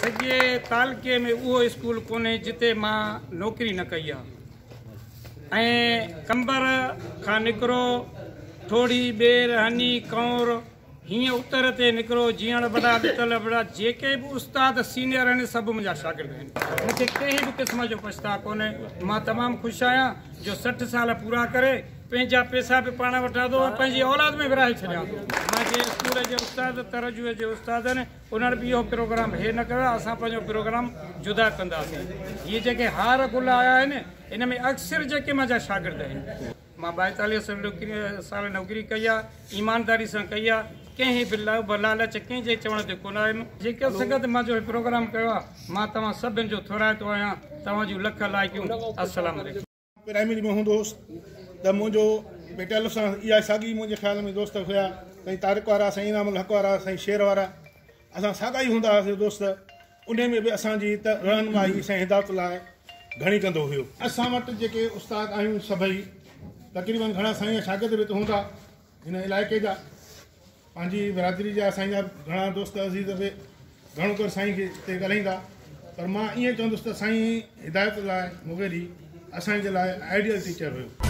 सॼे तालुके में उहो स्कूल कोन्हे जिते मां नौकिरी न कई आहे। ऐं कंबर खां निकिरो थोड़ी बेर हनी कौर हीअं उत्तर ते निकिरो जीअण बड़ा ॾितल बड़ा जेके बि उस्ताद सीनियर आहिनि सभु मुंहिंजा शागिर्द आहिनि। मूंखे कंहिं बि क़िस्म जो पछताउ कोन्हे। मां तमामु ख़ुशि आहियां जो 60 साल पूरा करे पंहिंजा पैसा बि पाण वठां थो ऐं पंहिंजी औलाद में विराए छॾियां थो। मुंहिंजे स्कूल जे उस्ताद तरजुए जे उस्ताद आहिनि उन्हनि बि इहो प्रोग्राम हे न कयो। असां पंहिंजो प्रोग्राम जुदा कंदासीं। इहे जेके हार गुल आया आहिनि इन में अक्सर जेके मुंहिंजा शागिर्द आहिनि। मां 42 साल नौकिरी कई आहे, ईमानदारी सां कई आहे। कंहिं बि लालच कंहिंजे चवण ते कोन आयुमि। जेके संगत मां जो प्रोग्राम कयो आहे मां तव्हां सभिनि जो थोराइतो आहियां। तव्हां जूं लख लाइकियूं। अस्सलाम वालेकुम। प्राइमरी में हूंदोसि त मुंहिंजो बेटल सां इहा साॻी मुंहिंजे ख़्याल में दोस्त हुया। साईं तारिक वारा, साईं इनामुल हक़ वारा, साईं शेर वारा, असां साॻा ई हूंदा हुआसीं दोस्त। उन में बि असांजी त रहनुमाई साईं हिदायत लाइ घणी कंदो हुयो। असां वटि जेके उस्ताद आहियूं सभई तक़रीबन घणा साईं शागिर्द बि त हूंदा हिन इलाइक़े जा। पंहिंजी बिरादरी जा साईं जा घणा दोस्त अज़ीज़ बि घणो करे साईं खे हिते ॻाल्हाईंदा। पर मां ईअं चवंदुसि त साईं हिदायत लाइ मुग़ेरी असांजे लाइ आइडियल टीचर हुयो।